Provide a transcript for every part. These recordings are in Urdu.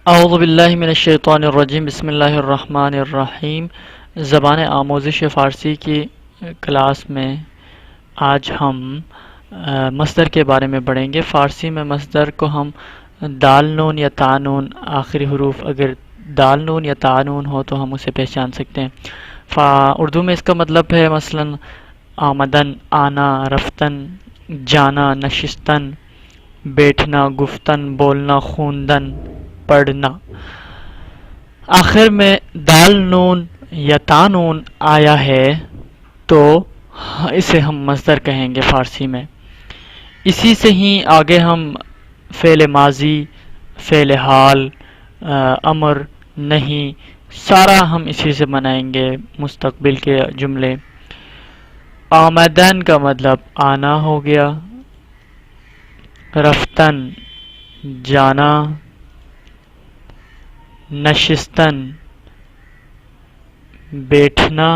اعوذ باللہ من الشیطان الرجیم، بسم اللہ الرحمن الرحیم۔ زبان آموزش فارسی کی کلاس میں آج ہم مصدر کے بارے میں پڑھیں گے۔ فارسی میں مصدر کو ہم دال نون یا تا نون، آخری حروف اگر دال نون یا تا نون ہو تو ہم اسے پہچان سکتے ہیں۔ اردو میں اس کا مطلب ہے مثلا آمدن، آنا، رفتن، جانا، نشستن، بیٹھنا، گفتن، بولنا، خوندن، پڑھنا۔ آخر میں دال نون یا تا نون آیا ہے تو اسے ہم مصدر کہیں گے فارسی میں۔ اسی سے ہی آگے ہم فعل ماضی، فعل حال، امر، نہیں، سارا ہم اسی سے بنائیں گے مستقبل کے جملے۔ آمدن کا مطلب آنا ہو گیا، رفتن جانا، نشستن بیٹھنا،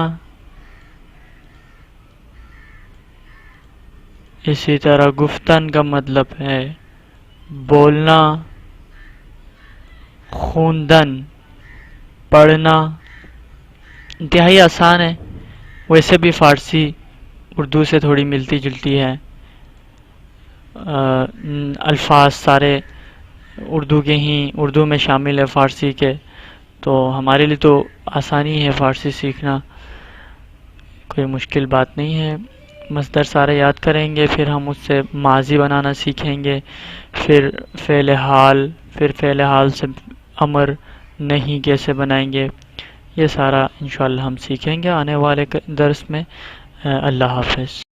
اسی طرح گفتن کا مطلب ہے بولنا، خوندن پڑھنا۔ انتہائی آسان ہے، ویسے بھی فارسی اردو سے تھوڑی ملتی جلتی ہے، الفاظ سارے اردو میں شامل ہے فارسی کے، تو ہمارے لیے تو آسانی ہے فارسی سیکھنا، کوئی مشکل بات نہیں ہے۔ مصدر سارے یاد کریں گے، پھر ہم اس سے ماضی بنانا سیکھیں گے، پھر فعل حال، پھر فعل حال سے امر نہیں کیسے بنائیں گے، یہ سارا انشاءاللہ ہم سیکھیں گے آنے والے درس میں۔ اللہ حافظ۔